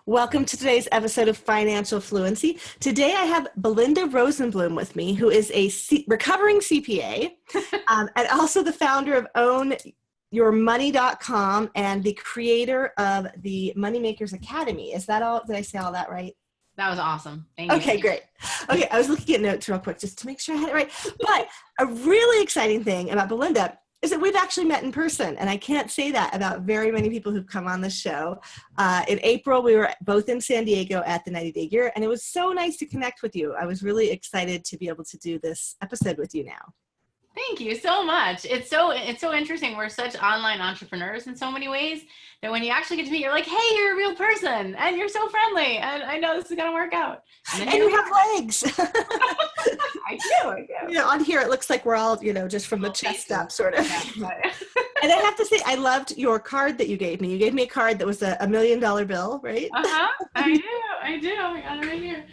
Welcome to today's episode of Financial Fluency. Today I have Belinda Rosenblum with me, who is a recovering CPA and also the founder of OwnYourMoney.com and the creator of the Moneymakers Academy. Is that all? Did I say all that right? That was awesome. Thank you. Okay, great. Okay, I was looking at notes real quick just to make sure I had it right. But a really exciting thing about Belinda is that we've actually met in person, and I can't say that about very many people who've come on the show. In April, we were both in San Diego at the 90-Day Gear, and it was so nice to connect with you. I was really excited to be able to do this episode with you now. Thank you so much. It's so interesting. We're such online entrepreneurs in so many ways that when you actually get to meet, you're like, hey, you're a real person, and you're so friendly, and I know this is going to work out. And you have legs. I do. Yeah, on here, it looks like we're all, just from the chest up, sort of. Yeah. And I have to say, I loved your card that you gave me. You gave me a card that was a $1 million bill, right? I do. I got it right here.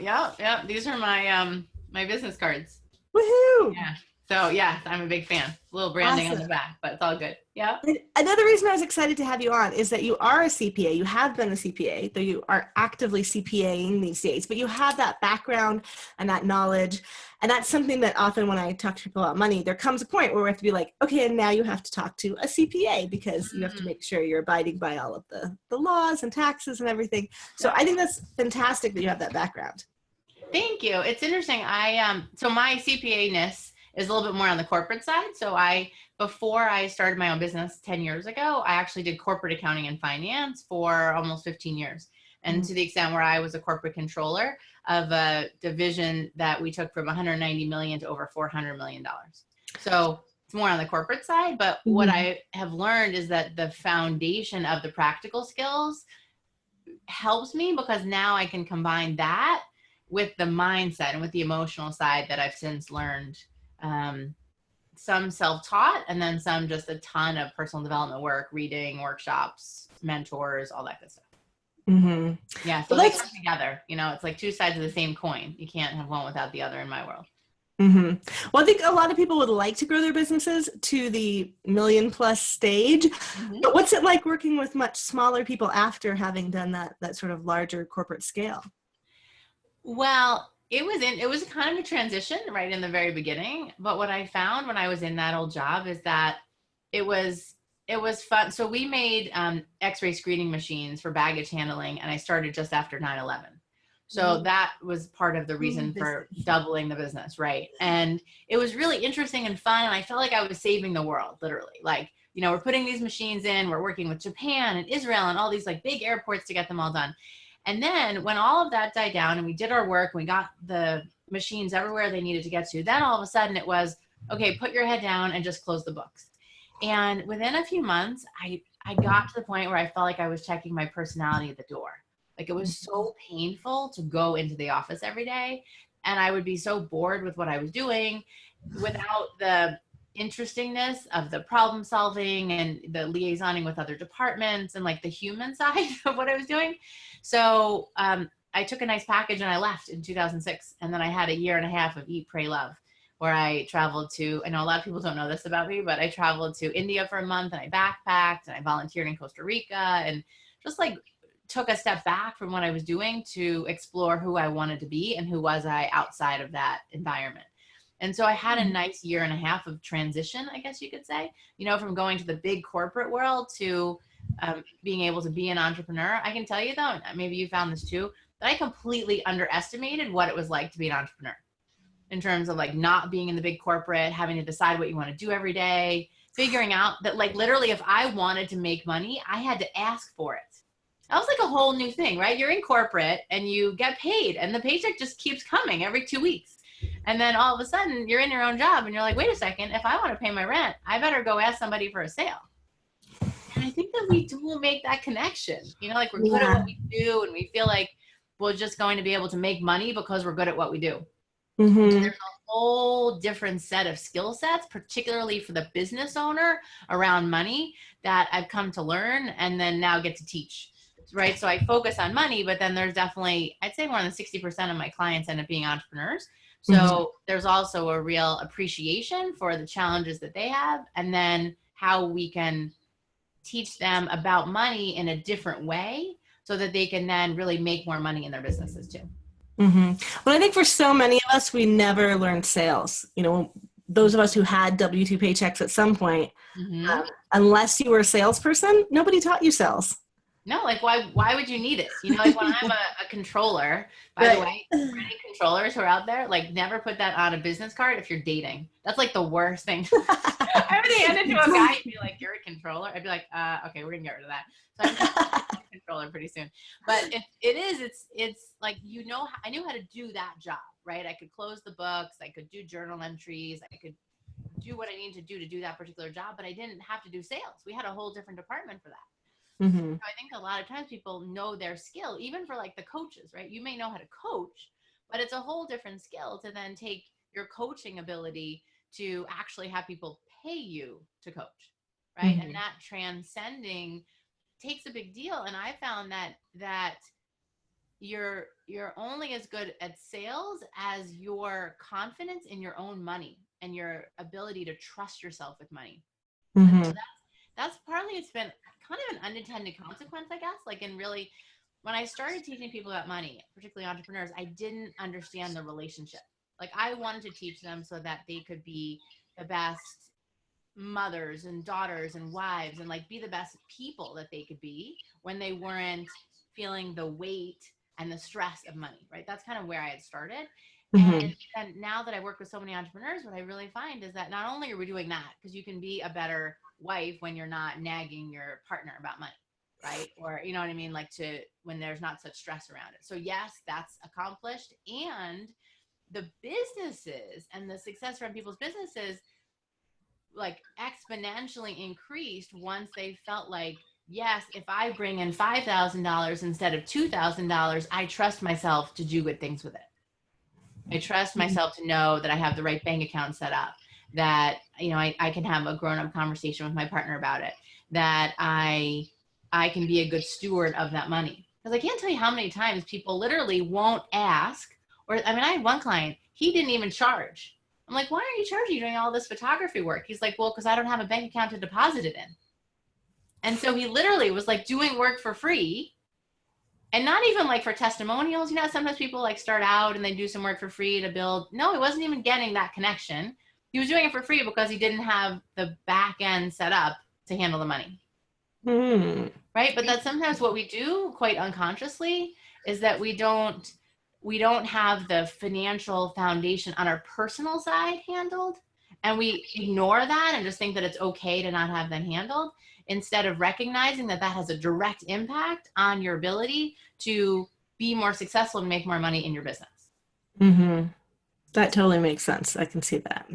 Yeah. These are my business cards. Woohoo! Yeah. So yeah, I'm a big fan. A little branding on the back, but it's all good. Yeah. And another reason I was excited to have you on is that you are a CPA. You have been a CPA, though you are actively CPAing these days, but you have that background and that knowledge. And that's something that often when I talk to people about money, there comes a point where we have to be like, okay, and now you have to talk to a CPA because you have to make sure you're abiding by all of the laws and taxes and everything. So I think that's fantastic that you have that background. Thank you. It's interesting. So my CPA-ness is a little bit more on the corporate side. So before I started my own business 10 years ago, I actually did corporate accounting and finance for almost 15 years. And to the extent where I was a corporate controller of a division that we took from 190 million to over $400 million. So it's more on the corporate side, but what I have learned is that the foundation of the practical skills helps me because now I can combine that with the mindset and with the emotional side that I've since learned. Some self-taught and then some just a ton of personal development work, reading, workshops, mentors, all that good stuff. Mm-hmm. Yeah, so they come together. It's like two sides of the same coin. You can't have one without the other in my world. Mm-hmm. Well, I think a lot of people would like to grow their businesses to the $1 million+ stage. But what's it like working with much smaller people after having done that sort of larger corporate scale? Well, it was kind of a transition right in the very beginning. But what I found when I was in that old job is that it was fun. So we made X-ray screening machines for baggage handling, and I started just after 9/11. So that was part of the reason for doubling the business, right? And it was really interesting and fun, and I felt like I was saving the world, literally. Like, we're putting these machines in, we're working with Japan and Israel and all these like big airports to get them all done. And then when all of that died down and we did our work, we got the machines everywhere they needed to get to, then all of a sudden it was, okay, put your head down and just close the books. And within a few months, I got to the point where I felt like I was checking my personality at the door. Like it was so painful to go into the office every day. And I would be so bored with what I was doing without the interestingness of the problem solving and the liaisoning with other departments and like the human side of what I was doing. So I took a nice package and I left in 2006. And then I had a year and a half of Eat, Pray, Love, where I traveled to, I know a lot of people don't know this about me, but I traveled to India for a month and I backpacked and I volunteered in Costa Rica and just like took a step back from what I was doing to explore who I wanted to be and who was I outside of that environment. And so I had a nice year and a half of transition, I guess you could say, from going to the big corporate world to being able to be an entrepreneur. I can tell you though, maybe you found this too, that I completely underestimated what it was like to be an entrepreneur in terms of like not being in the big corporate, having to decide what you want to do every day, figuring out that like literally if I wanted to make money, I had to ask for it. That was like a whole new thing, right? You're in corporate and you get paid and the paycheck just keeps coming every 2 weeks. And then all of a sudden you're in your own job and you're like, wait a second, if I want to pay my rent, I better go ask somebody for a sale. And I think that we do make that connection, like we're good at what we do and we feel like we're just going to be able to make money because we're good at what we do. There's a whole different set of skill sets, particularly for the business owner around money that I've come to learn and then now get to teach. Right. So I focus on money, but then there's definitely, I'd say more than 60% of my clients end up being entrepreneurs. So there's also a real appreciation for the challenges that they have and then how we can teach them about money in a different way so that they can then really make more money in their businesses too. Mm-hmm. Well, I think for so many of us, we never learned sales. You know, those of us who had W-2 paychecks at some point, Mm-hmm. unless you were a salesperson, nobody taught you sales. No, like why would you need it? You know, like when I'm a controller, by the way, for any controllers who are out there, like never put that on a business card if you're dating. That's like the worst thing. I would hand it to a guy and be like, "You're a controller." I'd be like, okay, we're gonna get rid of that. So I'm a controller pretty soon. But it's like, you know, I knew how to do that job, right? I could close the books, I could do journal entries, I could do what I needed to do that particular job, but I didn't have to do sales. We had a whole different department for that. Mm-hmm. So I think a lot of times people know their skill, even for like the coaches, right? You may know how to coach, but it's a whole different skill to then take your coaching ability to actually have people pay you to coach, right? Mm-hmm. And that transcending takes a big deal. And I found that you're only as good at sales as your confidence in your own money and your ability to trust yourself with money. And so Mm-hmm. that's partly, it's been kind of an unintended consequence, I guess. Like, in really, when I started teaching people about money, particularly entrepreneurs, I didn't understand the relationship. Like, I wanted to teach them so that they could be the best mothers and daughters and wives and like be the best people that they could be when they weren't feeling the weight and the stress of money, right? That's kind of where I had started. Mm-hmm. And now that I work with so many entrepreneurs, what I really find is that not only are we doing that, because you can be a better wife when you're not nagging your partner about money, right? Or, you know what I mean? Like, when there's not such stress around it. So yes, that's accomplished. And the businesses and the success around people's businesses like exponentially increased once they felt like, yes, if I bring in $5,000 instead of $2,000, I trust myself to do good things with it. I trust myself to know that I have the right bank account set up, that, you know, I can have a grown-up conversation with my partner about it, that I can be a good steward of that money. Because I can't tell you how many times people literally won't ask, or, I mean, I had one client, he didn't even charge. I'm like, why aren't you charging? You're doing all this photography work. He's like, well, because I don't have a bank account to deposit it in. And so he literally was like doing work for free. And not even like for testimonials. You know, sometimes people like start out and they do some work for free to build. No, he wasn't even getting that connection. He was doing it for free because he didn't have the back end set up to handle the money. Mm-hmm. Right. But that's sometimes what we do quite unconsciously, is that we don't have the financial foundation on our personal side handled. And we ignore that and just think that it's okay to not have them handled, instead of recognizing that that has a direct impact on your ability to be more successful and make more money in your business. Mm-hmm. That totally makes sense. I can see that.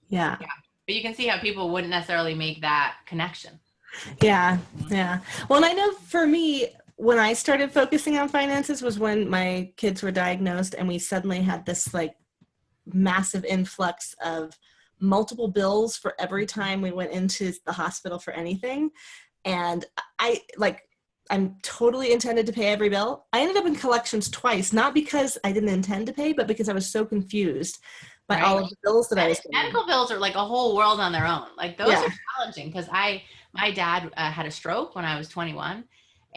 Yeah. But you can see how people wouldn't necessarily make that connection. Yeah. Yeah. Well, and I know for me, when I started focusing on finances was when my kids were diagnosed and we suddenly had this like massive influx of multiple bills for every time we went into the hospital for anything. And I'm totally intended to pay every bill. I ended up in collections twice, not because I didn't intend to pay, but because I was so confused by all of the bills that I was getting. Medical bills are like a whole world on their own. Like, those are challenging, because my dad had a stroke when I was 21,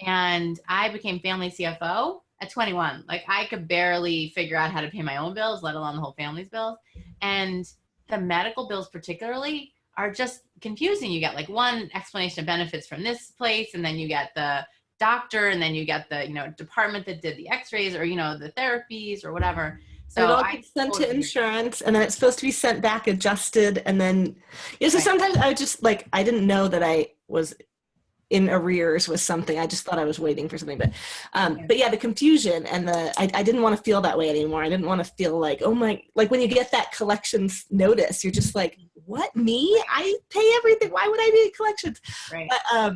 and I became family CFO at 21. Like, I could barely figure out how to pay my own bills, let alone the whole family's bills. And the medical bills particularly are just confusing. You get like one explanation of benefits from this place, and then you get the doctor, and then you get the, you know, department that did the x-rays, or, you know, the therapies or whatever. So it all gets sent to insurance, and then it's supposed to be sent back adjusted. And then, you know, so sometimes I just like, I didn't know that I was in arrears with something. I just thought I was waiting for something. But yeah, the confusion and I didn't want to feel that way anymore. I didn't want to feel like, oh my, like when you get that collections notice, you're just like, what, me? I pay everything. Why would I be in collections? Right. But,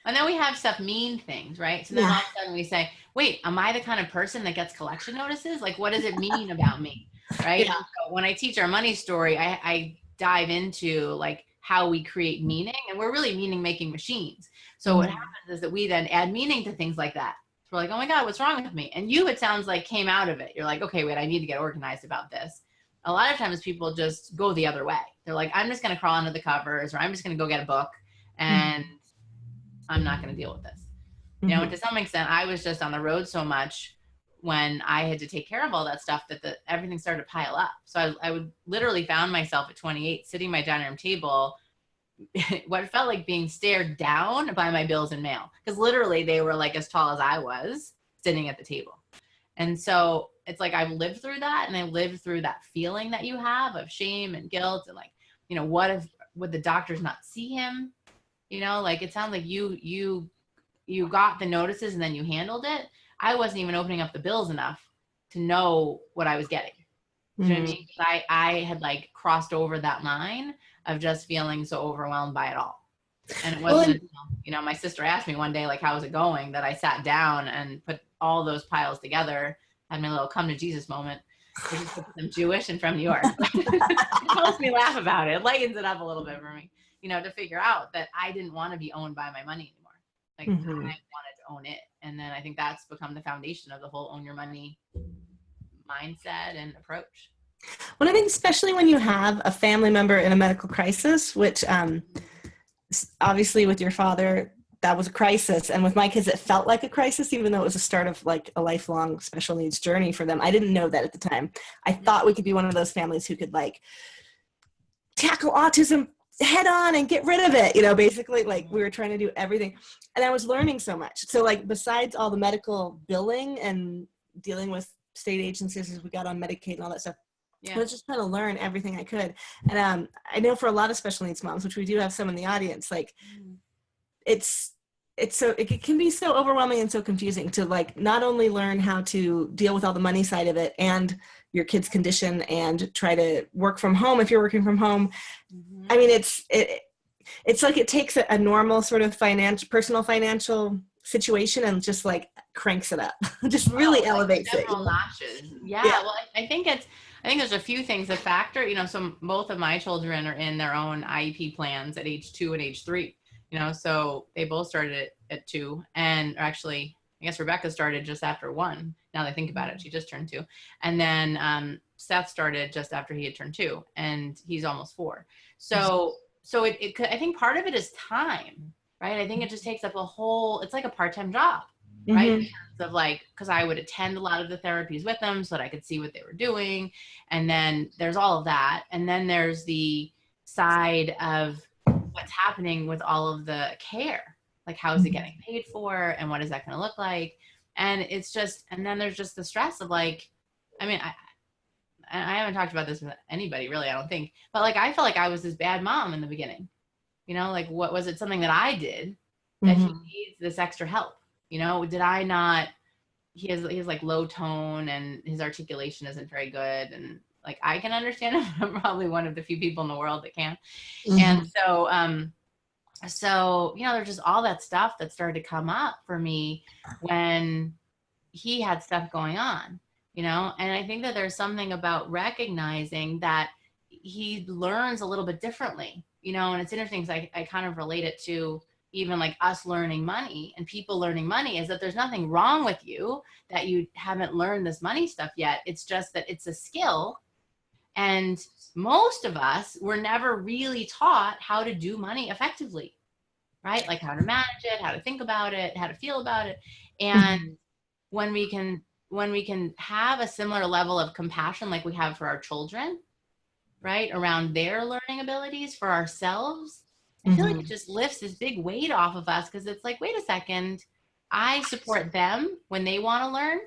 and then we have stuff mean things, right? So then all of a sudden we say, wait, am I the kind of person that gets collection notices? Like, what does it mean about me? Right. Yeah. So when I teach our money story, I dive into like how we create meaning, and we're really meaning making machines. So what happens is that we then add meaning to things like that. So we're like, oh my God, what's wrong with me? And you, it sounds like, came out of it. You're like, okay, wait, I need to get organized about this. A lot of times people just go the other way. They're like, I'm just going to crawl under the covers, or I'm just going to go get a book and I'm not going to deal with this. Mm-hmm. You know, and to some extent, I was just on the road so much when I had to take care of all that stuff that everything started to pile up. So I would literally found myself at 28 sitting at my dining room table, what felt like being stared down by my bills and mail, because literally they were like as tall as I was sitting at the table. And so it's like I've lived through that, and I lived through that feeling that you have of shame and guilt, and like, you know, would the doctors not see him? You know, like it sounds like you got the notices and then you handled it. I wasn't even opening up the bills enough to know what I was getting. Do you know what I mean? I had like crossed over that line of just feeling so overwhelmed by it all. And it wasn't until, you know, my sister asked me one day, like, how was it going, that I sat down and put all those piles together, had my little come to Jesus moment, which is because I'm Jewish and from New York. It helps me laugh about it. It lightens it up a little bit for me, you know, to figure out that I didn't want to be owned by my money anymore. Like I wanted to own it. And then I think that's become the foundation of the whole own your money mindset and approach. Well, I think especially when you have a family member in a medical crisis, which obviously with your father, that was a crisis. And with my kids, it felt like a crisis, even though it was the start of like a lifelong special needs journey for them. I didn't know that at the time. I thought we could be one of those families who could like tackle autism head on and get rid of it, you know, basically like we were trying to do everything. And I was learning so much. So like besides all the medical billing and dealing with state agencies as we got on Medicaid and all that stuff, I was just trying to learn everything I could. And I know for a lot of special needs moms, which we do have some in the audience, like it can be so overwhelming and so confusing to like not only learn how to deal with all the money side of it and your kid's condition and try to work from home if you're working from home. I mean, it's like it takes a normal sort of personal financial situation and just like cranks it up, just really elevates it. Notches. Yeah. Well, I think there's a few things that factor, you know, so both of my children are in their own IEP plans at age 2 and age 3, you know, so they both started at 2, and actually, I guess Rebecca started just after 1. Now that I think about it, she just turned 2. And then Seth started just after he had turned 2, and he's almost 4. So I think part of it is time, right? I think it just takes up it's like a part-time job, right? In terms of like, because I would attend a lot of the therapies with them so that I could see what they were doing. And then there's all of that. And then there's the side of what's happening with all of the care, like how is it getting paid for and what is that going to look like? And it's just, and then there's just the stress of like, I mean, I haven't talked about this with anybody really, I don't think, but like, I felt like I was this bad mom in the beginning, you know, like what was it, something that I did that he needs this extra help? You know, did I not, he has like low tone and his articulation isn't very good. And like, I can understand him. I'm probably one of the few people in the world that can. And so, you know, there's just all that stuff that started to come up for me when he had stuff going on, you know? And I think that there's something about recognizing that he learns a little bit differently, you know? And it's interesting because I kind of relate it to even like us learning money and people learning money, is that there's nothing wrong with you that you haven't learned this money stuff yet. It's just that it's a skill. And most of us were never really taught how to do money effectively, right? Like how to manage it, how to think about it, how to feel about it. And when we can have a similar level of compassion like we have for our children, right, around their learning abilities for ourselves, I feel like it just lifts this big weight off of us, because it's like, wait a second, I support them when they want to learn.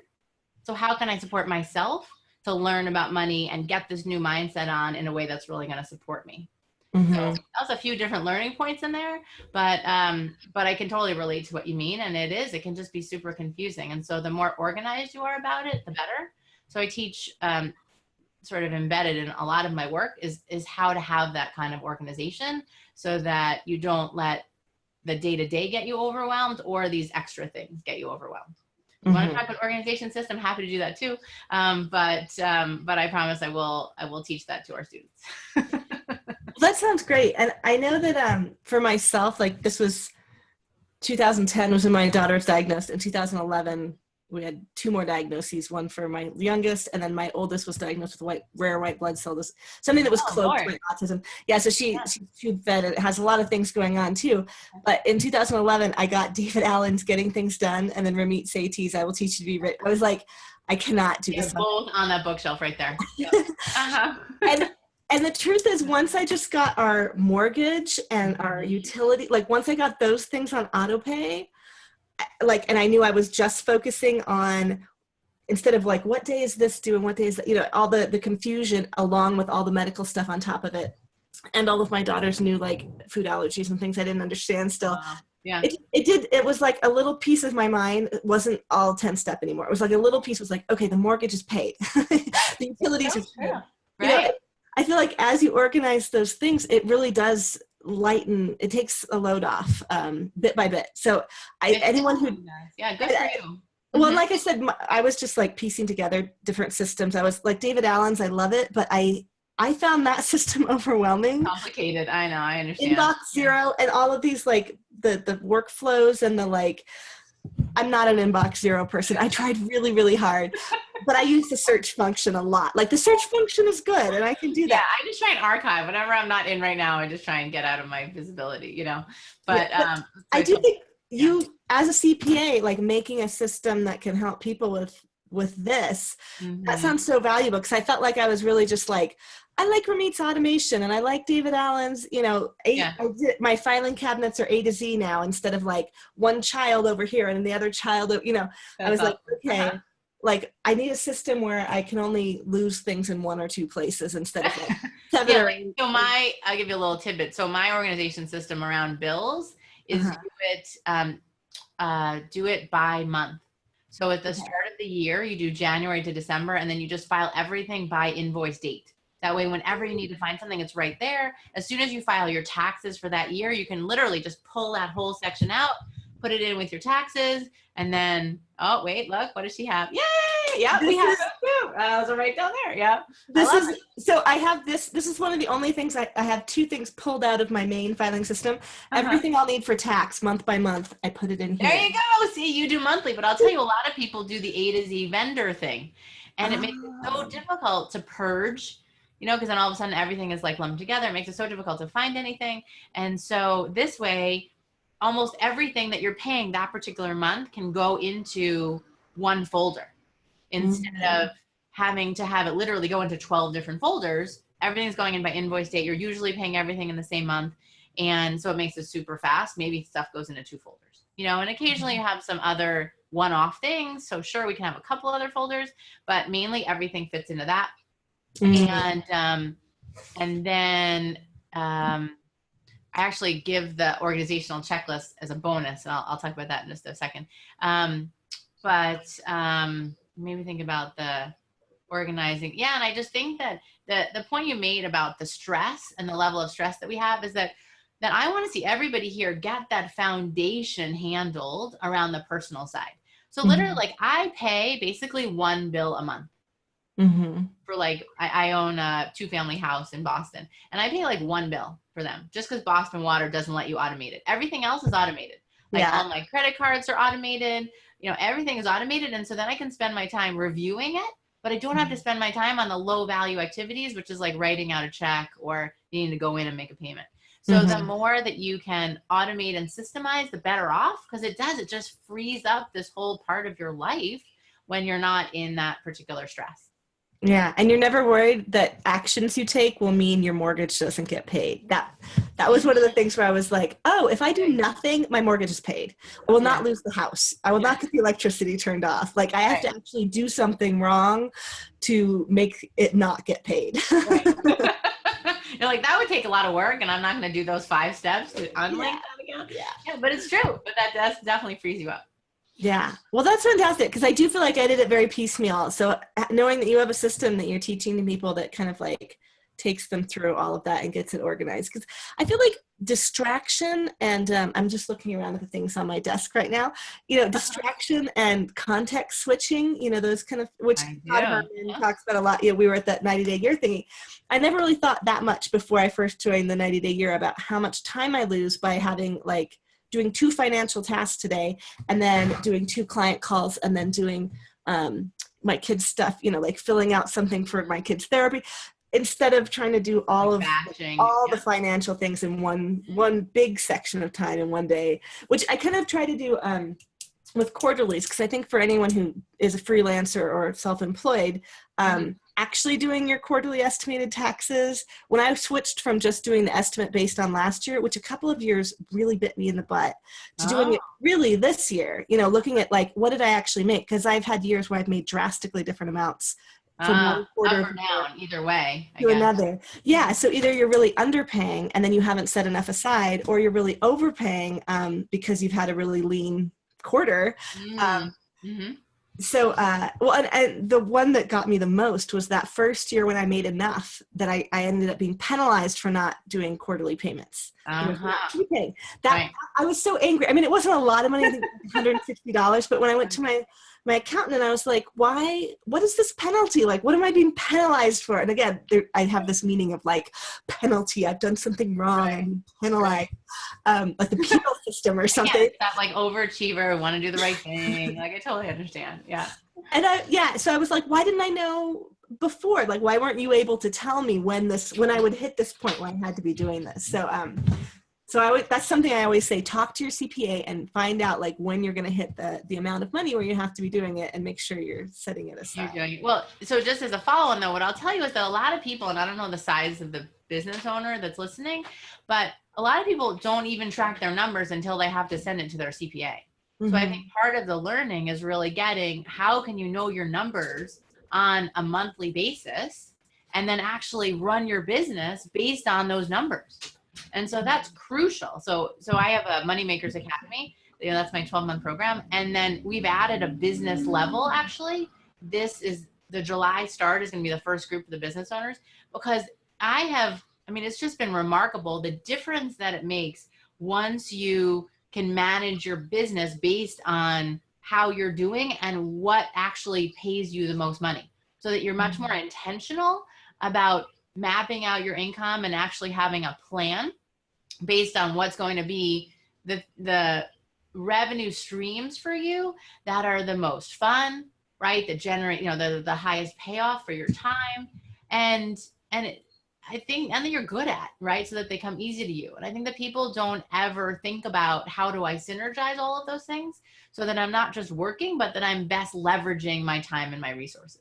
So how can I support myself to learn about money and get this new mindset on in a way that's really going to support me? So that was a few different learning points in there, but I can totally relate to what you mean. And it can just be super confusing. And so the more organized you are about it, the better. So I teach sort of embedded in a lot of my work is how to have that kind of organization so that you don't let the day-to-day get you overwhelmed or these extra things get you overwhelmed. You want to talk about organization system, happy to do that too. But I promise I will teach that to our students. That sounds great. And I know that for myself, like this was 2010 was when my daughter was diagnosed. In 2011, we had 2 more diagnoses, one for my youngest, and then my oldest was diagnosed with rare white blood cell, something that was cloaked with autism. Yeah, so she's tube fed, and it has a lot of things going on too. But in 2011, I got David Allen's Getting Things Done, and then Ramit Sethi's I Will Teach You to Be Rich. I was like, I cannot do this. Both on that bookshelf right there. Yep. And the truth is, once I just got our mortgage and our utility, like once I got those things on autopay, like, and I knew I was just focusing on, instead of like, what day is this due and what day is that, you know, all the confusion along with all the medical stuff on top of it. And all of my daughters knew like food allergies and things I didn't understand still. Yeah. It was like a little piece of my mind. It wasn't all 10-step anymore. It was like a little piece was like, okay, the mortgage is paid. The utilities are paid. Right. You know, I feel like as you organize those things, it really does lighten, it takes a load off bit by bit. So anyone who, yeah, good for you. Well, like I said, I was just like piecing together different systems. I was like David Allen's, I love it, but I found that system overwhelming. Complicated. I know, I understand. Inbox Zero and all of these like the workflows and the like, I'm not an Inbox Zero person. I tried really, really hard, but I use the search function a lot. Like the search function is good and I can do that. Yeah, I just try and archive. Whenever I'm not in right now, I just try and get out of my visibility, you know. But, I do think you, as a CPA, like making a system that can help people with this, that sounds so valuable, because I felt like I was really just like, I like Ramit's automation and I like David Allen's, you know, my filing cabinets are A to Z now, instead of like one child over here and the other child, you know. I was like, okay, like I need a system where I can only lose things in 1 or 2 places instead of like 7 or 8. So I'll give you a little tidbit. So my organization system around bills is do it by month. So at the start of the year, you do January to December, and then you just file everything by invoice date. That way, whenever you need to find something, it's right there. As soon as you file your taxes for that year, you can literally just pull that whole section out, put it in with your taxes, and then, oh, wait, look, what does she have? Yay! Yeah, we have it too. Those are right down there. Yeah. So I have this is one of the only things I have 2 things pulled out of my main filing system. Everything I'll need for tax month by month, I put it in here. There you go. See, you do monthly, but I'll tell you, a lot of people do the A to Z vendor thing, and it makes it so difficult to purge, you know, because then all of a sudden everything is like lumped together. It makes it so difficult to find anything. And so this way, almost everything that you're paying that particular month can go into one folder instead of having to have it literally go into 12 different folders. Everything's going in by invoice date. You're usually paying everything in the same month. And so it makes it super fast. Maybe stuff goes into 2 folders, you know, and occasionally you have some other one-off things. So sure, we can have a couple other folders, but mainly everything fits into that. And then I actually give the organizational checklist as a bonus, and I'll talk about that in just a second. But maybe think about the organizing. Yeah, and I just think that the point you made about the stress and the level of stress that we have is that I want to see everybody here get that foundation handled around the personal side. So literally, like I pay basically 1 bill a month. For like, I own a 2-family house in Boston, and I pay like 1 bill for them just because Boston Water doesn't let you automate it. Everything else is automated. Like all my credit cards are automated, you know, everything is automated. And so then I can spend my time reviewing it, but I don't have to spend my time on the low value activities, which is like writing out a check or needing to go in and make a payment. So the more that you can automate and systemize, the better off, because it just frees up this whole part of your life when you're not in that particular stress. Yeah, and you're never worried that actions you take will mean your mortgage doesn't get paid. That was one of the things where I was like, oh, if I do nothing, my mortgage is paid. I will not lose the house. I will not get the electricity turned off. Like I have to actually do something wrong to make it not get paid. You're like, that would take a lot of work, and I'm not going to do those 5 steps to unlink that account. Yeah, but it's true. But that definitely frees you up. Yeah. Well, that's fantastic, because I do feel like I did it very piecemeal. So knowing that you have a system that you're teaching to people that kind of like takes them through all of that and gets it organized. Because I feel like distraction and I'm just looking around at the things on my desk right now, you know, distraction and context switching, you know, those kind of, which Todd Herman talks about a lot. You know, we were at that 90-day year thingy. I never really thought that much before I first joined the 90-day year about how much time I lose by having like doing 2 financial tasks today, and then doing 2 client calls, and then doing my kids' stuff, you know, like filling out something for my kids' therapy, instead of trying to do all Like of batching, the financial things in one big section of time in one day, which I kind of try to do with quarterlies, because I think for anyone who is a freelancer or self-employed, actually doing your quarterly estimated taxes, when I switched from just doing the estimate based on last year, which a couple of years really bit me in the butt, to doing it really this year, you know, looking at like, what did I actually make? Because I've had years where I've made drastically different amounts from one quarter up or down, either way, to another. Yeah. So either you're really underpaying and then you haven't set enough aside, or you're really overpaying because you've had a really lean quarter. So, and the one that got me the most was that first year when I made enough that I ended up being penalized for not doing quarterly payments. That right. I was so angry. I mean, it wasn't a lot of money, I think $160, but when I went to my accountant and I was like, what is this penalty? Like, what am I being penalized for? And again, I have this meaning of like penalty. I've done something wrong. Right. I'm penalized, like the penal system or something. Yeah, that like overachiever, want to do the right thing. Like, I totally understand. Yeah. And so I was like, why didn't I know before? Like, why weren't you able to tell me when I would hit this point where I had to be doing this? So, that's something I always say, talk to your CPA and find out like when you're going to hit the amount of money where you have to be doing it, and make sure you're setting it aside. You're doing it. Well, so just as a follow-on though, what I'll tell you is that a lot of people, and I don't know the size of the business owner that's listening, but a lot of people don't even track their numbers until they have to send it to their CPA. So I think part of the learning is really getting, how can you know your numbers on a monthly basis and then actually run your business based on those numbers. And so that's crucial. So I have a Moneymakers Academy. You know, that's my 12-month program. And then we've added a business level. Actually, the July start is going to be the first group of the business owners, because it's just been remarkable the difference that it makes once you can manage your business based on how you're doing and what actually pays you the most money, so that you're much more intentional about mapping out your income and actually having a plan based on what's going to be the revenue streams for you that are the most fun, right? That generate, the highest payoff for your time. And that you're good at, right? So that they come easy to you. And I think that people don't ever think about, how do I synergize all of those things so that I'm not just working, but that I'm best leveraging my time and my resources.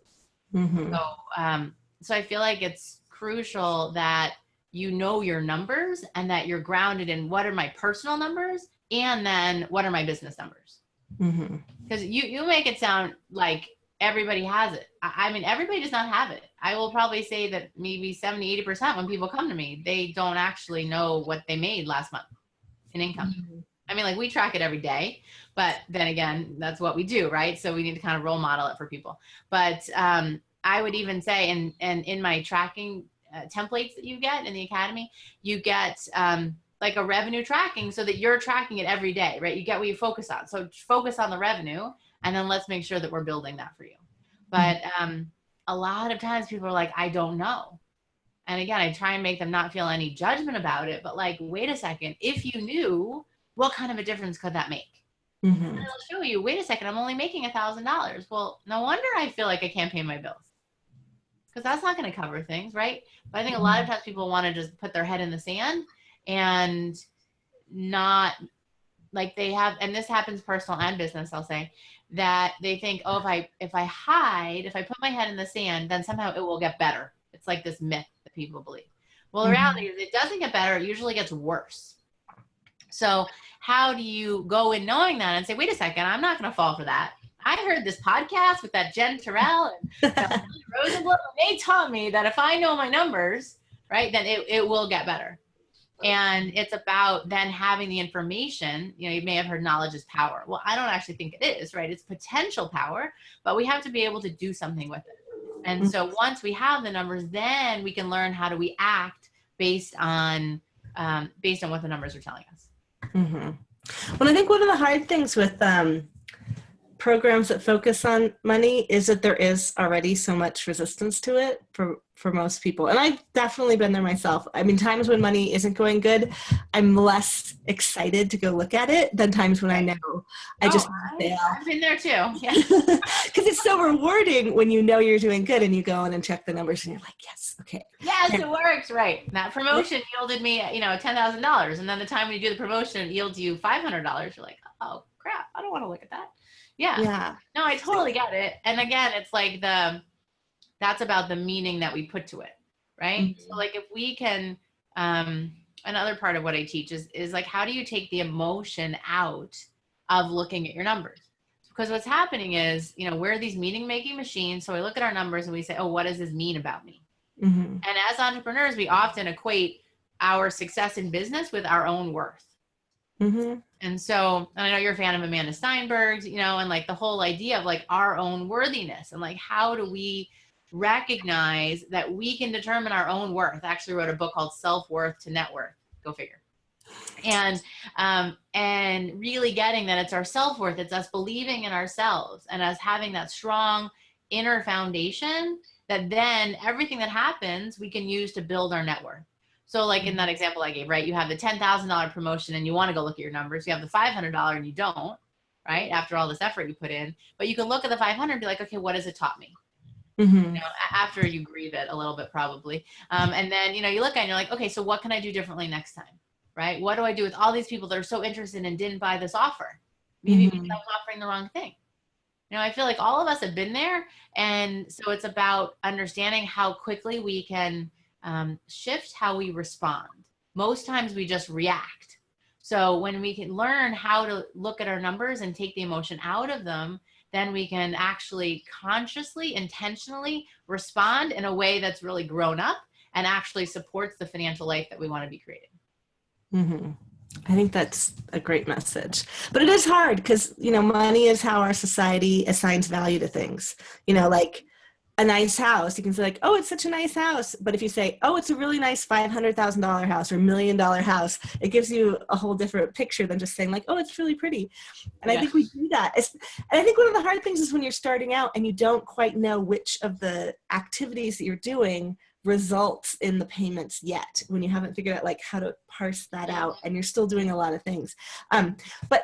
So I feel like it's crucial that you know your numbers and that you're grounded in what are my personal numbers and then what are my business numbers. Because you make it sound like everybody has it. I mean, everybody does not have it. I will probably say that maybe 70-80% when people come to me, they don't actually know what they made last month in income. I mean, like, we track it every day, but then again, that's what we do, right? So we need to kind of role model it for people. But I would even say, and in my tracking templates that you get in the academy, you get like a revenue tracking, so that you're tracking it every day, right? You get what you focus on. So focus on the revenue, and then let's make sure that we're building that for you. But a lot of times people are like, I don't know. And again, I try and make them not feel any judgment about it, but like, wait a second, if you knew, what kind of a difference could that make? And it'll show you, wait a second, I'm only making $1,000. Well, no wonder I feel like I can't pay my bills, because that's not going to cover things, right? But I think a lot of times people want to just put their head in the sand and not, like, they have, and this happens personal and business, I'll say, that they think, oh, if I put my head in the sand, then somehow it will get better. It's like this myth that people believe. Well, the reality is it doesn't get better. It usually gets worse. So how do you go in knowing that and say, wait a second, I'm not going to fall for that. I heard this podcast with that Turrell and Belinda Rosenblum, and they taught me that if I know my numbers, right, then it will get better. And it's about then having the information. You may have heard knowledge is power. Well, I don't actually think it is, right? It's potential power, but we have to be able to do something with it. And so once we have the numbers, then we can learn how do we act based on what the numbers are telling us. Well, I think one of the hard things with programs that focus on money is that there is already so much resistance to it for most people. And I've definitely been there myself. I mean, times when money isn't going good, I'm less excited to go look at it than times when I know I just fail. I've been there too. Yeah. Because it's so rewarding when you know you're doing good and you go in and check the numbers and you're like, yes, okay. Yes, it works. Right. That promotion yielded me, $10,000. And then the time when you do the promotion, it yields you $500. You're like, oh crap, I don't want to look at that. Yeah. No, I totally get it. And again, it's like that's about the meaning that we put to it. Right. Mm-hmm. So like if we can, another part of what I teach is like, how do you take the emotion out of looking at your numbers? Because what's happening is, we're these meaning making machines. So we look at our numbers and we say, oh, what does this mean about me? Mm-hmm. And as entrepreneurs, we often equate our success in business with our own worth. Mm-hmm. And so, and I know you're a fan of Amanda Steinberg's, and like the whole idea of like our own worthiness and like, how do we recognize that we can determine our own worth? I actually wrote a book called Self-Worth to Net Worth. Go figure. And really getting that it's our self-worth, it's us believing in ourselves and us having that strong inner foundation that then everything that happens, we can use to build our net worth. So like in that example I gave, right? You have the $10,000 promotion and you want to go look at your numbers. You have the $500 and you don't, right? After all this effort you put in, but you can look at the 500 and be like, okay, what has it taught me? Mm-hmm. After you grieve it a little bit probably. And then, you look at it and you're like, okay, so what can I do differently next time? Right? What do I do with all these people that are so interested and didn't buy this offer? Maybe because I was offering the wrong thing. I feel like all of us have been there. And so it's about understanding how quickly we can shift how we respond. Most times we just react. So when we can learn how to look at our numbers and take the emotion out of them, then we can actually consciously, intentionally respond in a way that's really grown up and actually supports the financial life that we want to be creating. Mm-hmm. I think that's a great message, but it is hard because, money is how our society assigns value to things, like a nice house. You can say like, oh, it's such a nice house. But if you say, oh, it's a really nice $500,000 house or $1 million house, it gives you a whole different picture than just saying like, oh, it's really pretty. And I think we do that. And I think one of the hard things is when you're starting out and you don't quite know which of the activities that you're doing results in the payments yet, when you haven't figured out like how to parse that out and you're still doing a lot of things. But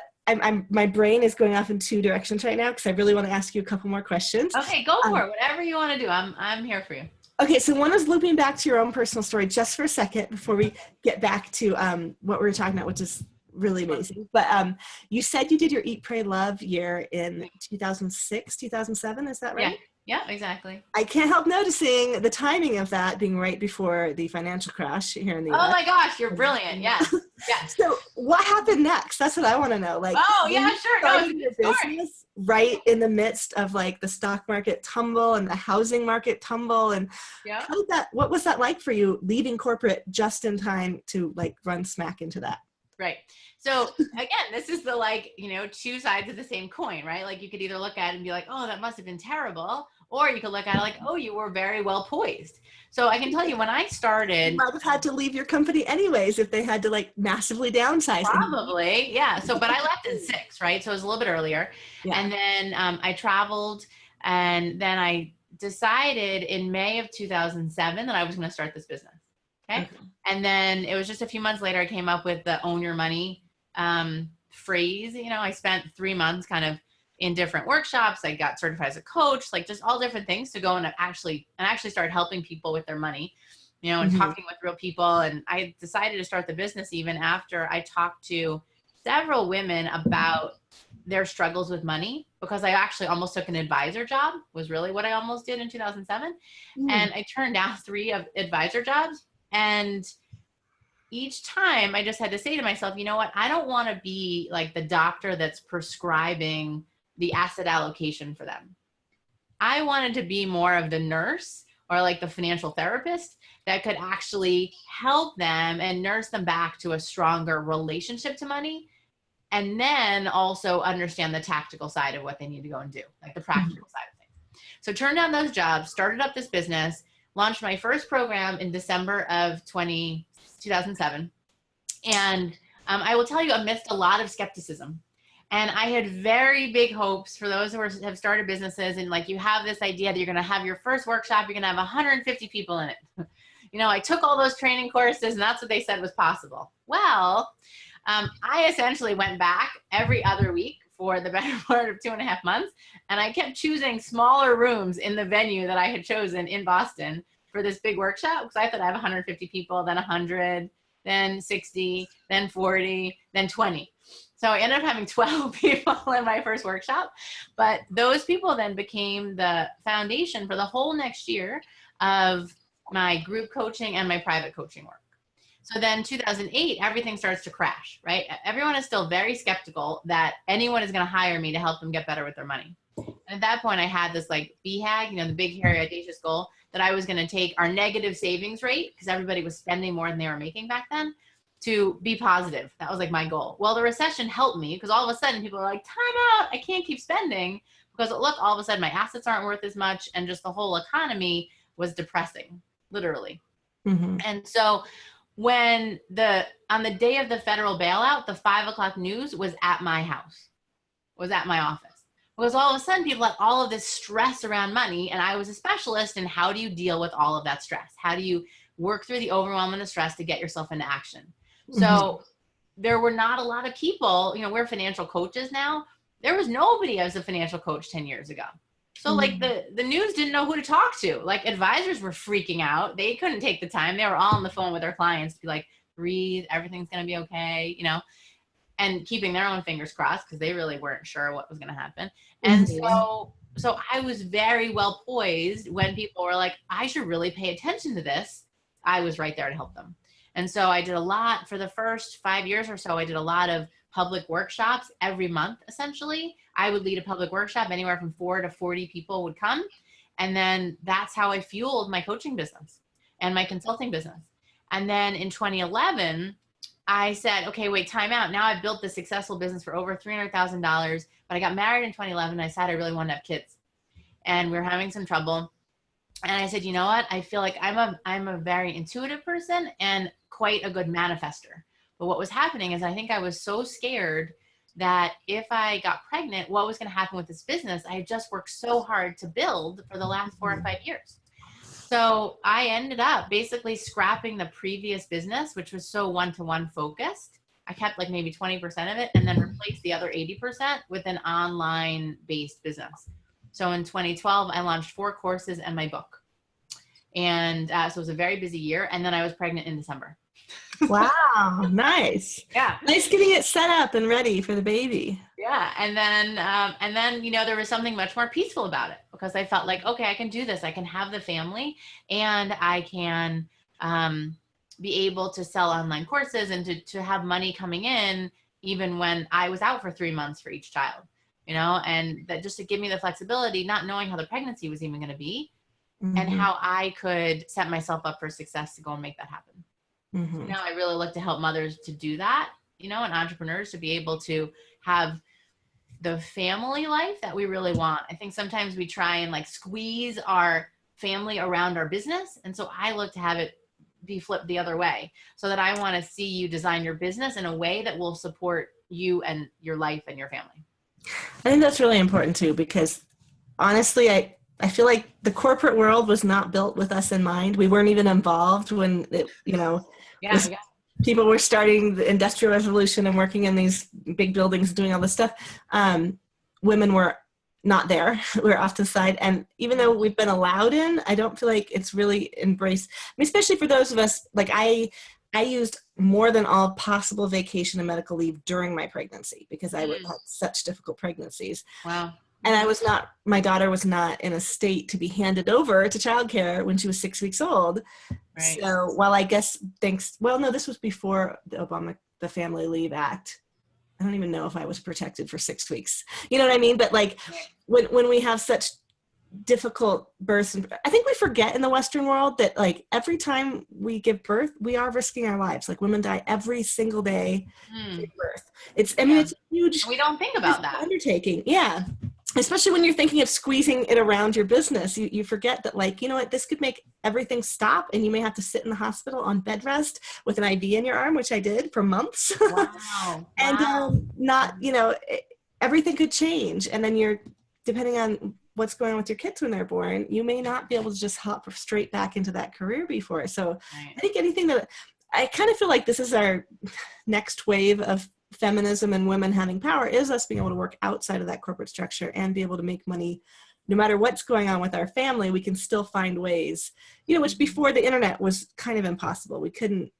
my brain is going off in two directions right now because I really want to ask you a couple more questions. Okay, go for it. Whatever you want to do. I'm here for you. Okay, so one is looping back to your own personal story just for a second before we get back to what we were talking about, which is really amazing. But you said you did your Eat, Pray, Love year in 2006, 2007. Is that right? Yeah, exactly. I can't help noticing the timing of that being right before the financial crash here in the US. Oh my gosh, you're brilliant. Yes. So what happened next? That's what I want to know. Like, sure. Starting your business right in the midst of like the stock market tumble and the housing market tumble. And what was that like for you leaving corporate just in time to like run smack into that? Right. So again, this is the two sides of the same coin, right? Like you could either look at it and be like, oh, that must have been terrible. Or you could look at it like, oh, you were very well poised. So I can tell you when I started. You might have had to leave your company anyways if they had to like massively downsize. Probably. Yeah. So, but I left in 6, right? So it was a little bit earlier. Yeah. And then I traveled and then I decided in May of 2007 that I was going to start this business. Okay. And then it was just a few months later, I came up with the own your money phrase. I spent 3 months kind of in different workshops. I got certified as a coach, like just all different things to go and actually start helping people with their money, and talking with real people. And I decided to start the business even after I talked to several women about their struggles with money, because I actually almost took an advisor job, was really what I almost did in 2007. And I turned down 3 of advisor jobs. And each time I just had to say to myself, you know what? I don't want to be like the doctor that's prescribing the asset allocation for them. I wanted to be more of the nurse or like the financial therapist that could actually help them and nurse them back to a stronger relationship to money. And then also understand the tactical side of what they need to go and do, like the practical side of things. So turned down those jobs, started up this business, launched my first program in December of 2007. And I will tell you, amidst a lot of skepticism, And I had very big hopes for those who have started businesses, and like you have this idea that you're going to have your first workshop, you're going to have 150 people in it. I took all those training courses and that's what they said was possible. Well, I essentially went back every other week for the better part of 2.5 months. And I kept choosing smaller rooms in the venue that I had chosen in Boston for this big workshop, because I thought I have 150 people, then 100, then 60, then 40, then 20. So I ended up having 12 people in my first workshop. But those people then became the foundation for the whole next year of my group coaching and my private coaching work. So then 2008, everything starts to crash, right? Everyone is still very skeptical that anyone is going to hire me to help them get better with their money. And at that point, I had this like BHAG, the big, hairy, audacious goal that I was going to take our negative savings rate, because everybody was spending more than they were making back then, to be positive. That was like my goal. Well, the recession helped me, because all of a sudden people are like, time out, I can't keep spending, because look, all of a sudden my assets aren't worth as much, and just the whole economy was depressing, literally. Mm-hmm. And so on the day of the federal bailout, the 5 o'clock news was at my house, was at my office. Because all of a sudden people had all of this stress around money, and I was a specialist in how do you deal with all of that stress? How do you work through the overwhelm and the stress to get yourself into action? Mm-hmm. So there were not a lot of people, we're financial coaches now. There was nobody as a financial coach 10 years ago. So like the news didn't know who to talk to. Like advisors were freaking out. They couldn't take the time. They were all on the phone with their clients to be like, breathe, everything's going to be okay, and keeping their own fingers crossed, because they really weren't sure what was going to happen. And so I was very well poised when people were like, I should really pay attention to this. I was right there to help them. And so I did a lot for the first 5 years or so. I did a lot of public workshops every month, essentially. I would lead a public workshop, anywhere from 4 to 40 people would come. And then that's how I fueled my coaching business and my consulting business. And then in 2011, I said, okay, wait, time out. Now I've built this successful business for over $300,000, but I got married in 2011. And I said, I really wanted to have kids, and we were having some trouble. And I said, you know what? I feel like I'm a very intuitive person and quite a good manifester. But what was happening is I think I was so scared that if I got pregnant, what was going to happen with this business I had just worked so hard to build for the last 4 or 5 years. So I ended up basically scrapping the previous business, which was so one-to-one focused. I kept like maybe 20% of it and then replaced the other 80% with an online-based business. So in 2012, I launched 4 courses and my book. And so it was a very busy year. And then I was pregnant in December. Wow. Nice. Yeah. Nice getting it set up and ready for the baby. Yeah. And then, there was something much more peaceful about it, because I felt like, okay, I can do this. I can have the family, and I can be able to sell online courses and to have money coming in, even when I was out for 3 months for each child, and that just to give me the flexibility, not knowing how the pregnancy was even going to be, mm-hmm. and how I could set myself up for success to go and make that happen. Mm-hmm. So now I really look to help mothers to do that, and entrepreneurs to be able to have the family life that we really want. I think sometimes we try and like squeeze our family around our business. And so I look to have it be flipped the other way, so that I want to see you design your business in a way that will support you and your life and your family. I think that's really important too, because honestly, I feel like the corporate world was not built with us in mind. We weren't even involved when it, people were starting the Industrial Revolution and working in these big buildings, doing all this stuff. Women were not there. We were off to the side. And even though we've been allowed in, I don't feel like it's really embraced. I mean, especially for those of us, like I used more than all possible vacation and medical leave during my pregnancy, because I had such difficult pregnancies. Wow. And my daughter was not in a state to be handed over to childcare when she was 6 weeks old. Right. So while I guess this was before the Family Leave Act. I don't even know if I was protected for 6 weeks. You know what I mean? But like when we have such difficult births, and I think we forget in the Western world that like every time we give birth, we are risking our lives. Like women die every single day giving birth. It's a huge. We don't think about that undertaking. Yeah. Especially when you're thinking of squeezing it around your business, you forget that, like, you know what, this could make everything stop, and you may have to sit in the hospital on bed rest with an IV in your arm, which I did for months. Wow. And everything could change. And then depending on what's going on with your kids when they're born, you may not be able to just hop straight back into that career before. So Right. I think I kind of feel like this is our next wave of feminism and women having power, is us being able to work outside of that corporate structure and be able to make money. No matter what's going on with our family, we can still find ways, which before the internet was kind of impossible. We couldn't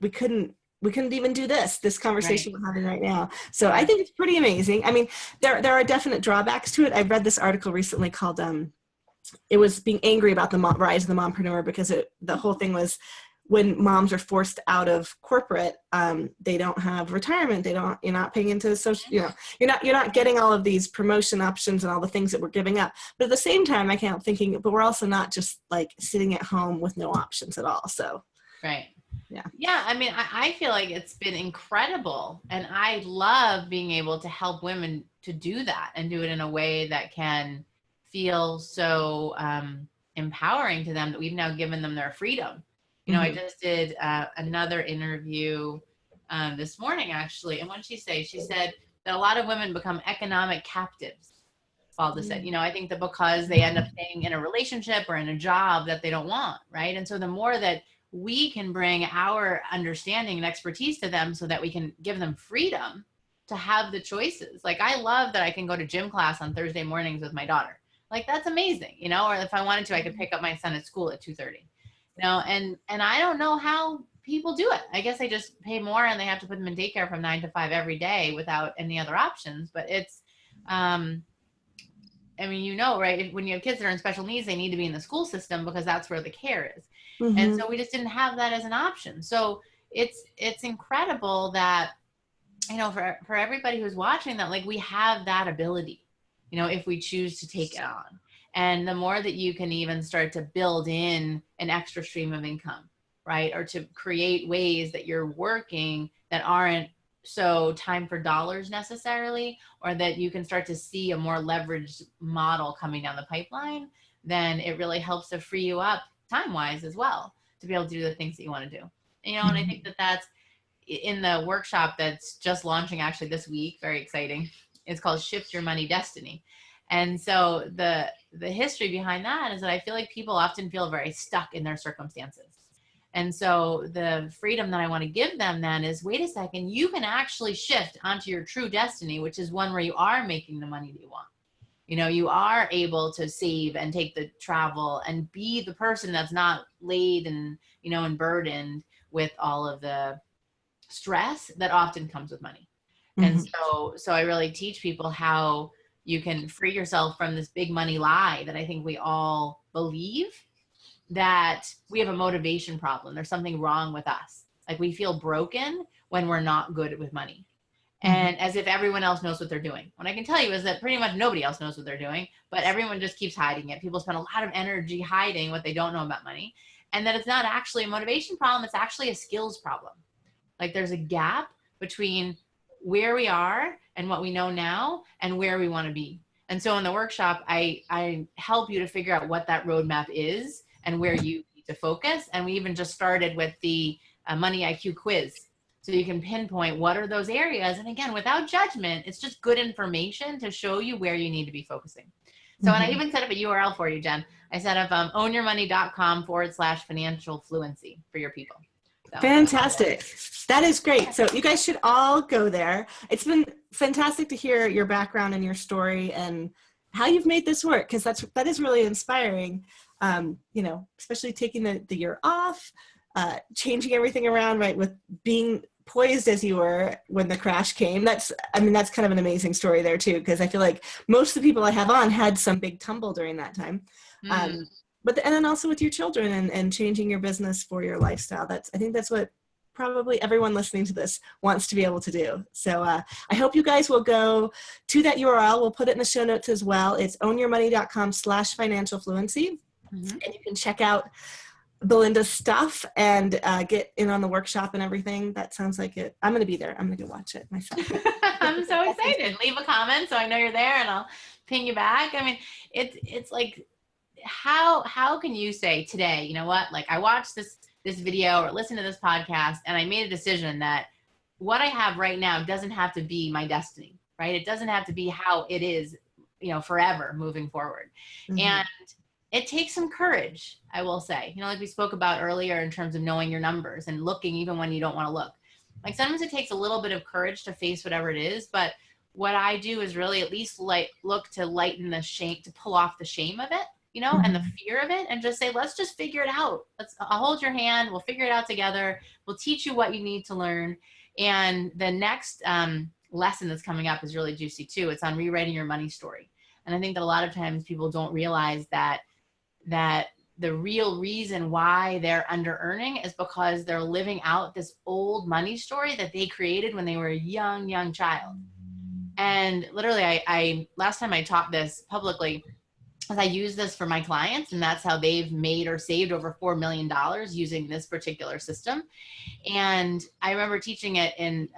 even do this conversation Right. we're having right now. So I Right. think it's pretty amazing. I mean, there are definite drawbacks to it. I read this article recently called, it was being angry about the rise of the mompreneur, because the whole thing was, when moms are forced out of corporate, they don't have retirement. You're not paying into social, you're not getting all of these promotion options and all the things that we're giving up. But at the same time, I can't help thinking, but we're also not just like sitting at home with no options at all. So, Right. yeah. Yeah. I mean, I feel like it's been incredible, and I love being able to help women to do that and do it in a way that can feel so empowering to them, that we've now given them their freedom. I just did another interview this morning, actually. And what did she say? She said that a lot of women become economic captives. Balda said, I think that because they end up staying in a relationship or in a job that they don't want, right? And so the more that we can bring our understanding and expertise to them, so that we can give them freedom to have the choices. Like, I love that I can go to gym class on Thursday mornings with my daughter. Like, that's amazing, or if I wanted to, I could pick up my son at school at 2:30. And I don't know how people do it. I guess they just pay more and they have to put them in daycare from 9 to 5 every day without any other options. But it's, I mean, right? When you have kids that are in special needs, they need to be in the school system because that's where the care is. And so we just didn't have that as an option. So it's incredible that, for everybody who's watching, that like we have that ability, if we choose to take it on. And the more that you can even start to build in an extra stream of income, right? Or to create ways that you're working that aren't so time for dollars necessarily, or that you can start to see a more leveraged model coming down the pipeline, then it really helps to free you up time-wise as well, to be able to do the things that you want to do. And I think that that's in the workshop that's just launching actually this week, very exciting. It's called Shift Your Money Destiny. And so the history behind that is that I feel like people often feel very stuck in their circumstances. And so the freedom that I want to give them then is, wait a second, you can actually shift onto your true destiny, which is one where you are making the money that you want. You are able to save and take the travel and be the person that's not laden, and burdened with all of the stress that often comes with money. And so I really teach people how you can free yourself from this big money lie that I think we all believe, that we have a motivation problem. There's something wrong with us. Like, we feel broken when we're not good with money. And as if everyone else knows what they're doing. What I can tell you is that pretty much nobody else knows what they're doing, but everyone just keeps hiding it. People spend a lot of energy hiding what they don't know about money. And that it's not actually a motivation problem. It's actually a skills problem. Like, there's a gap between where we are and what we know now and where we want to be. And so in the workshop, I help you to figure out what that roadmap is and where you need to focus. And we even just started with the Money IQ quiz. So you can pinpoint what are those areas. And again, without judgment, it's just good information to show you where you need to be focusing. So, and I even set up a URL for you, Jen. I set up ownyourmoney.com/financial fluency for your people. So. Fantastic. That is great. So you guys should all go there. It's been fantastic to hear your background and your story and how you've made this work, because that is really inspiring. Especially taking the year off, changing everything around, right, with being poised as you were when the crash came. That's kind of an amazing story there too, because I feel like most of the people I have on had some big tumble during that time. And then also with your children and changing your business for your lifestyle. I think that's what probably everyone listening to this wants to be able to do. So I hope you guys will go to that URL. We'll put it in the show notes as well. It's ownyourmoney.com/financial fluency. And you can check out Belinda's stuff and get in on the workshop and everything. That sounds like it. I'm going to be there. I'm going to go watch it myself. I'm so excited. Leave a comment so I know you're there and I'll ping you back. I mean, it's like, how can you say today, you know what, like, I watched this video or listened to this podcast and I made a decision that what I have right now doesn't have to be my destiny. right? It doesn't have to be how it is, forever moving forward. Mm-hmm. And it takes some courage, I will say, like we spoke about earlier in terms of knowing your numbers and looking even when you don't want to look. Like sometimes it takes a little bit of courage to face whatever it is, but what I do is really at least look to lighten the shame, to pull off the shame of it, Mm-hmm. and the fear of it, and just say, let's just figure it out. I'll hold your hand. We'll figure it out together. We'll teach you what you need to learn. And the next lesson that's coming up is really juicy too. It's on rewriting your money story. And I think that a lot of times people don't realize that the real reason why they're under earning is because they're living out this old money story that they created when they were a young child. And literally, I last time I taught this publicly, as I use this for my clients, and that's how they've made or saved over $4 million using this particular system. And I remember teaching it in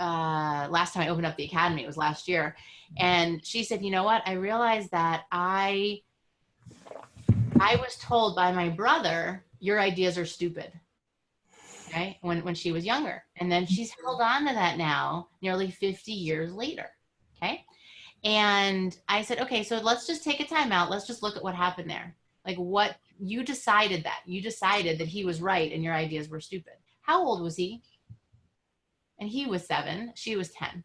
last time I opened up the academy, it was last year. And she said, you know what? I realized that I was told by my brother, your ideas are stupid. Okay. When she was younger. And then she's held on to that now, nearly 50 years later. Okay. And I said, okay, so let's just take a time out. Let's just look at what happened there. Like what you decided that he was right and your ideas were stupid. How old was he? And he was 7, she was 10.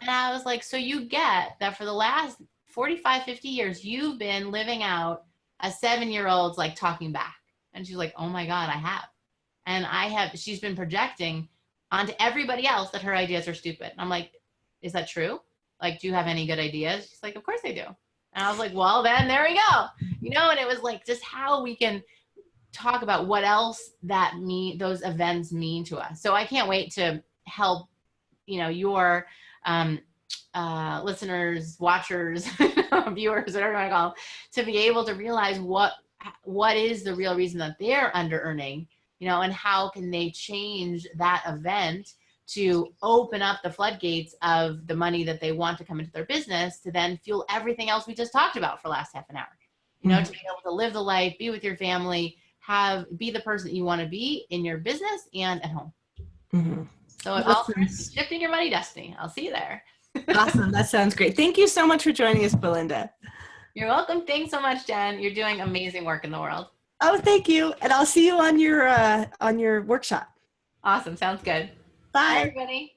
And I was like, so you get that for the last 45, 50 years, you've been living out a 7-year-old's like talking back. And she's like, oh my God, I have. And she's been projecting onto everybody else that her ideas are stupid. I'm like, is that true? Like, do you have any good ideas? She's like, of course I do. And I was like, well, then there we go. And it was like just how we can talk about what else those events mean to us. So I can't wait to help, your listeners, watchers, viewers, whatever you want to call them, to be able to realize what is the real reason that they're under earning, and how can they change that event to open up the floodgates of the money that they want to come into their business to then fuel everything else we just talked about for the last half an hour, to be able to live the life, be with your family, be the person that you want to be in your business and at home. Mm-hmm. So it all starts with shifting your money destiny. I'll see you there. Awesome. That sounds great. Thank you so much for joining us, Belinda. You're welcome. Thanks so much, Jen. You're doing amazing work in the world. Oh, thank you. And I'll see you on your workshop. Awesome. Sounds good. Bye. Bye, everybody.